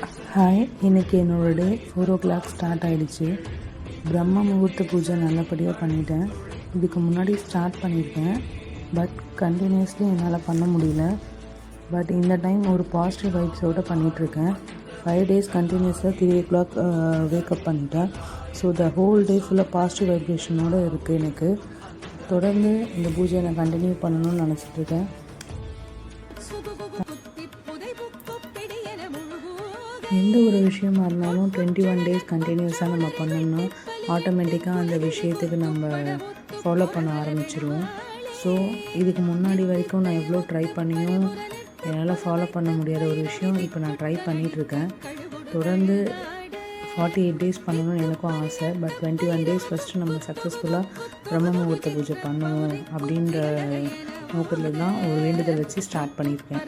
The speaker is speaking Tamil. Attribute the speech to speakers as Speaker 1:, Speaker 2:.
Speaker 1: ஹாய், இன்றைக்கி என்னோடய டே 4 o'clock ஸ்டார்ட் ஆகிடுச்சு. பிரம்ம முகூர்த்த பூஜை நல்லபடியாக பண்ணிட்டேன். இதுக்கு முன்னாடி ஸ்டார்ட் பண்ணியிருக்கேன், பட் கண்டினியூஸ்லி என்னால் பண்ண முடியல. பட் இந்த டைம் ஒரு பாசிட்டிவ் வைப்ஸோடு பண்ணிகிட்ருக்கேன். 5 days கண்டினியூஸாக 3 o'clock வேக்கப் பண்ணிட்டேன். ஸோ த ஹோல் டே ஃபுல்லாக பாசிட்டிவ் வைப்ரேஷனோடு இருக்குது. எனக்கு தொடர்ந்து இந்த பூஜையை நான் கண்டினியூ பண்ணணும்னு நினச்சிட்ருக்கேன். எந்த ஒரு விஷயமா இருந்தாலும் 21 days கண்டினியூஸாக நம்ம பண்ணோம்னா ஆட்டோமேட்டிக்காக அந்த விஷயத்துக்கு நம்ம ஃபாலோ பண்ண ஆரம்பிச்சிடுவோம். ஸோ இதுக்கு முன்னாடி வரைக்கும் நான் எவ்வளோ ட்ரை பண்ணியும் என்னால் ஃபாலோ பண்ண முடியாத ஒரு விஷயம் இப்போ நான் ட்ரை பண்ணிகிட்ருக்கேன். தொடர்ந்து 48 days பண்ணணும்னு எனக்கும் ஆசை. பட் 21 days ஃபஸ்ட்டு நம்ம சக்ஸஸ்ஃபுல்லாக பிரம்ம முகூர்த்த பூஜை பண்ணணும் அப்படின்ற நோக்கத்தில் தான் ஒரு வேண்டுதல் வச்சு ஸ்டார்ட் பண்ணியிருக்கேன்.